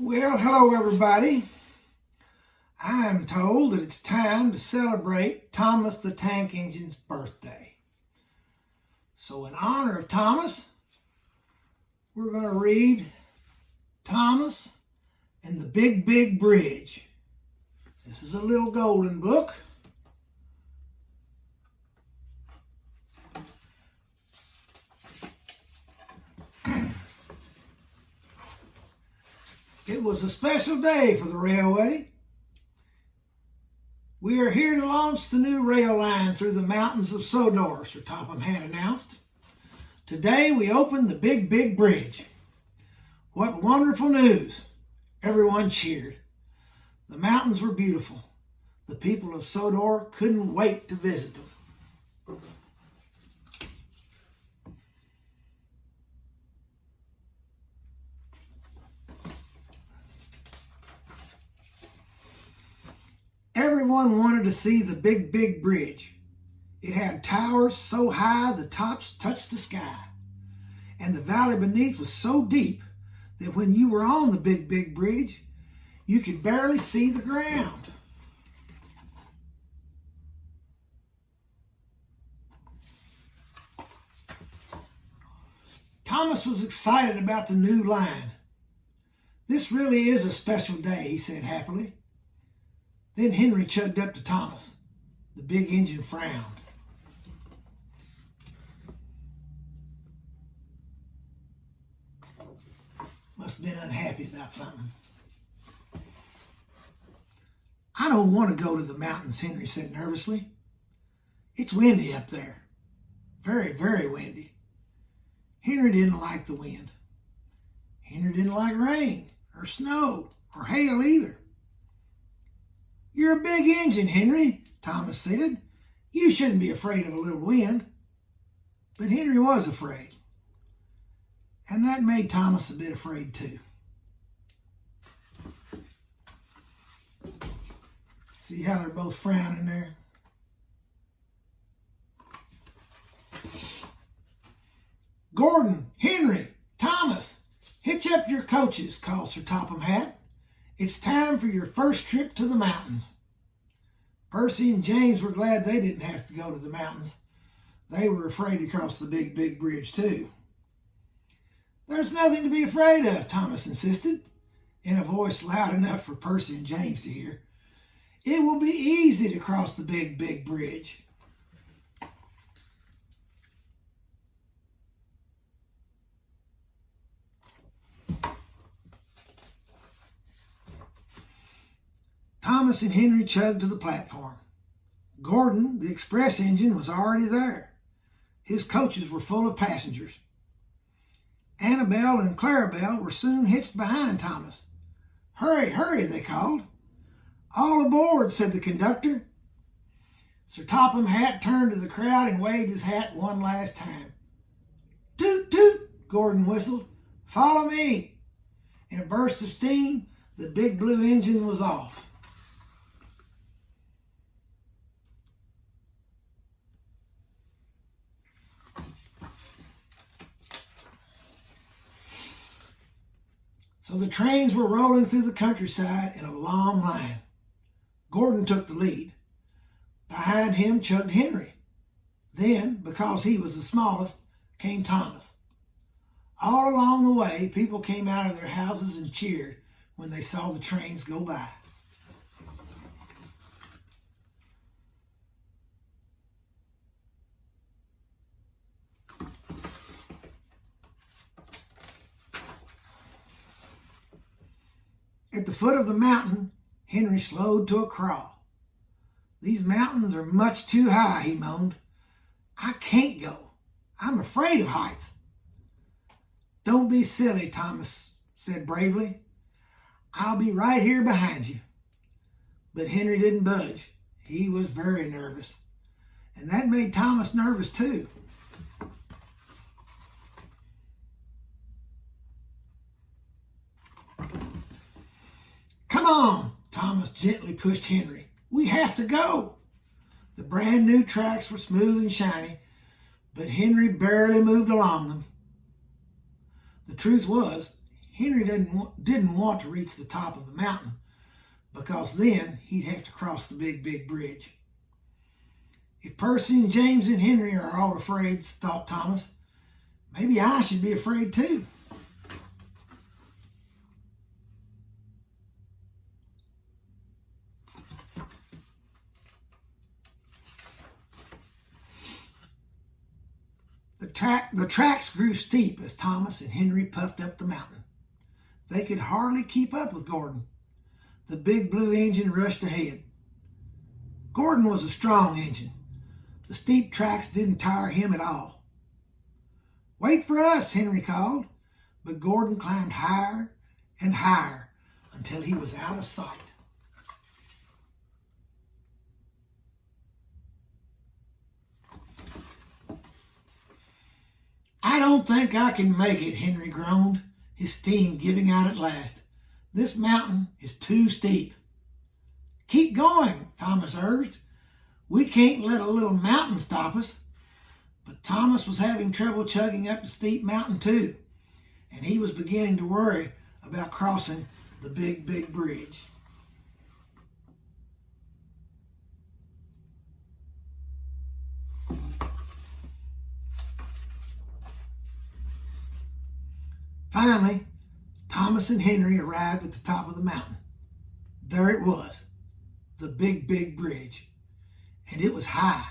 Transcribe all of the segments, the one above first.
Well, hello everybody. I am told that it's time to celebrate Thomas the Tank Engine's birthday. So in honor of Thomas, we're going to read Thomas and the Big, Big Bridge. This is a little golden book. It was a special day for the railway. We are here to launch the new rail line through the mountains of Sodor, Sir Topham had announced. Today we opened the Big, Big Bridge. What wonderful news! Everyone cheered. The mountains were beautiful. The people of Sodor couldn't wait to visit them. Everyone wanted to see the Big, Big Bridge. It had towers so high the tops touched the sky. And the valley beneath was so deep that when you were on the Big, Big Bridge, you could barely see the ground. Thomas was excited about the new line. This really is a special day, he said happily. Then Henry chugged up to Thomas. The big engine frowned. Must have been unhappy about something. I don't want to go to the mountains, Henry said nervously. It's windy up there. Very, very windy. Henry didn't like the wind. Henry didn't like rain or snow or hail either. You're a big engine, Henry, Thomas said. You shouldn't be afraid of a little wind. But Henry was afraid. And that made Thomas a bit afraid too. See how they're both frowning there? Gordon, Henry, Thomas, hitch up your coaches, called Sir Topham Hatt. It's time for your first trip to the mountains. Percy and James were glad they didn't have to go to the mountains. They were afraid to cross the Big, Big Bridge too. There's nothing to be afraid of, Thomas insisted, in a voice loud enough for Percy and James to hear. It will be easy to cross the Big, Big Bridge. Thomas and Henry chugged to the platform. Gordon, the express engine, was already there. His coaches were full of passengers. Annabelle and Clarabelle were soon hitched behind Thomas. Hurry, hurry, they called. All aboard, said the conductor. Sir Topham Hatt turned to the crowd and waved his hat one last time. Toot, toot, Gordon whistled. Follow me. In a burst of steam, the big blue engine was off. So the trains were rolling through the countryside in a long line. Gordon took the lead. Behind him chugged Henry. Then, because he was the smallest, came Thomas. All along the way, people came out of their houses and cheered when they saw the trains go by. At the foot of the mountain, Henry slowed to a crawl. These mountains are much too high, he moaned. I can't go. I'm afraid of heights. Don't be silly, Thomas said bravely. I'll be right here behind you. But Henry didn't budge. He was very nervous. And that made Thomas nervous too. Come on, Thomas gently pushed Henry. We have to go. The brand new tracks were smooth and shiny, but Henry barely moved along them. The truth was, Henry didn't want to reach the top of the mountain because then he'd have to cross the big bridge. If Percy and James and Henry are all afraid, thought Thomas, maybe I should be afraid too. The tracks grew steep as Thomas and Henry puffed up the mountain. They could hardly keep up with Gordon. The big blue engine rushed ahead. Gordon was a strong engine. The steep tracks didn't tire him at all. "Wait for us," Henry called, but Gordon climbed higher and higher until he was out of sight. "I don't think I can make it," Henry groaned, his steam giving out at last. "This mountain is too steep." "Keep going," Thomas urged. "We can't let a little mountain stop us." But Thomas was having trouble chugging up the steep mountain too, and he was beginning to worry about crossing the big bridge. Finally, Thomas and Henry arrived at the top of the mountain. There it was, the big bridge. And it was high.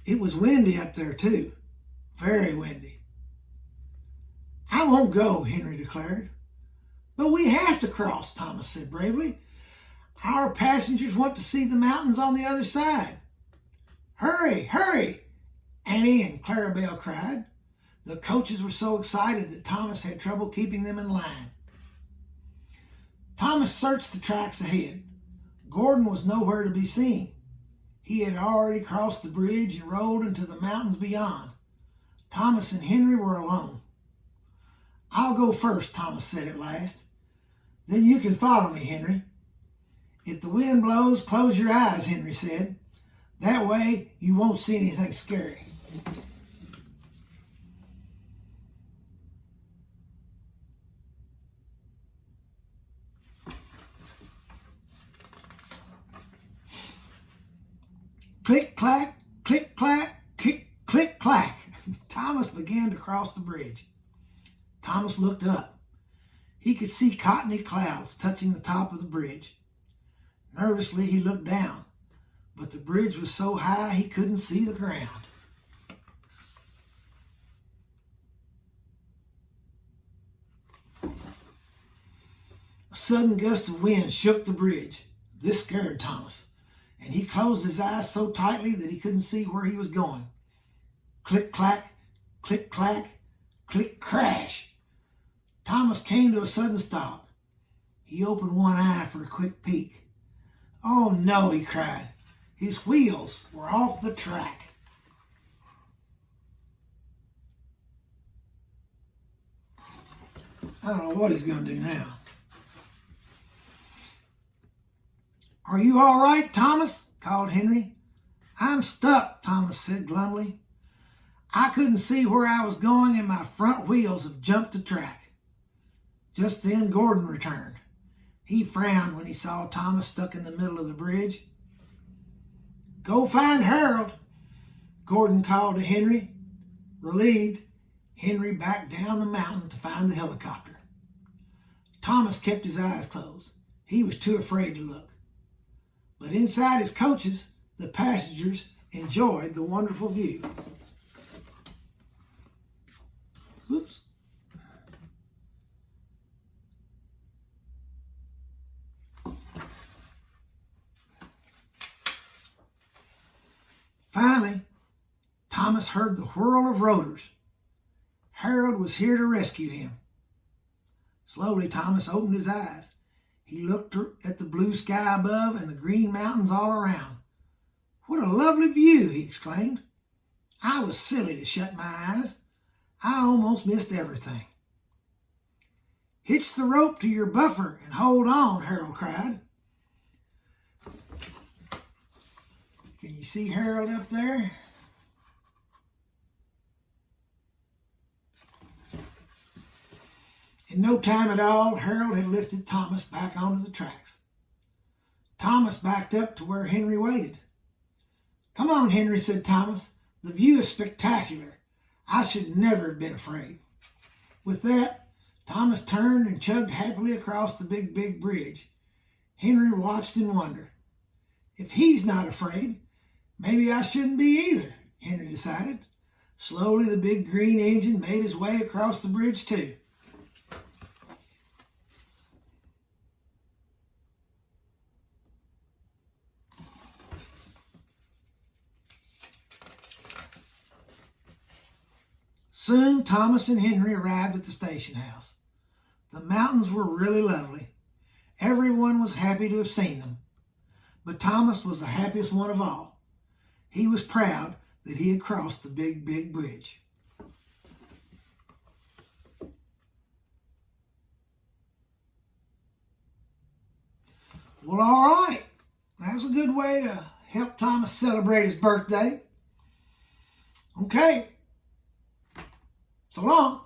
It was windy up there too, very windy. "I won't go," Henry declared. "But we have to cross," Thomas said bravely. "Our passengers want to see the mountains on the other side." "Hurry, hurry," Annie and Clarabelle cried. The coaches were so excited that Thomas had trouble keeping them in line. Thomas searched the tracks ahead. Gordon was nowhere to be seen. He had already crossed the bridge and rolled into the mountains beyond. Thomas and Henry were alone. "I'll go first," Thomas said at last. "Then you can follow me, Henry." "If the wind blows, close your eyes," Henry said. "That way you won't see anything scary." Click, clack, click, clack, click, clack. Thomas began to cross the bridge. Thomas looked up. He could see cottony clouds touching the top of the bridge. Nervously, he looked down, but the bridge was so high he couldn't see the ground. A sudden gust of wind shook the bridge. This scared Thomas, and he closed his eyes so tightly that he couldn't see where he was going. Click, clack, click, clack, click, crash. Thomas came to a sudden stop. He opened one eye for a quick peek. "Oh no," he cried. His wheels were off the track. I don't know what he's going to do now. "Are you all right, Thomas?" called Henry. "I'm stuck," Thomas said glumly. "I couldn't see where I was going and my front wheels have jumped the track." Just then Gordon returned. He frowned when he saw Thomas stuck in the middle of the bridge. "Go find Harold," Gordon called to Henry. Relieved, Henry backed down the mountain to find the helicopter. Thomas kept his eyes closed. He was too afraid to look. But inside his coaches, the passengers enjoyed the wonderful view. Oops. Finally, Thomas heard the whirl of rotors. Harold was here to rescue him. Slowly, Thomas opened his eyes. He looked at the blue sky above and the green mountains all around. "What a lovely view," he exclaimed. "I was silly to shut my eyes. I almost missed everything." "Hitch the rope to your buffer and hold on," Harold cried. Can you see Harold up there? In no time at all, Harold had lifted Thomas back onto the tracks. Thomas backed up to where Henry waited. "Come on, Henry," said Thomas. "The view is spectacular. I should never have been afraid." With that, Thomas turned and chugged happily across the big bridge. Henry watched in wonder. "If he's not afraid, maybe I shouldn't be either," Henry decided. Slowly, the big green engine made his way across the bridge too. Soon, Thomas and Henry arrived at the station house. The mountains were really lovely. Everyone was happy to have seen them. But Thomas was the happiest one of all. He was proud that he had crossed the big bridge. Well, all right. That was a good way to help Thomas celebrate his birthday. Okay. So long.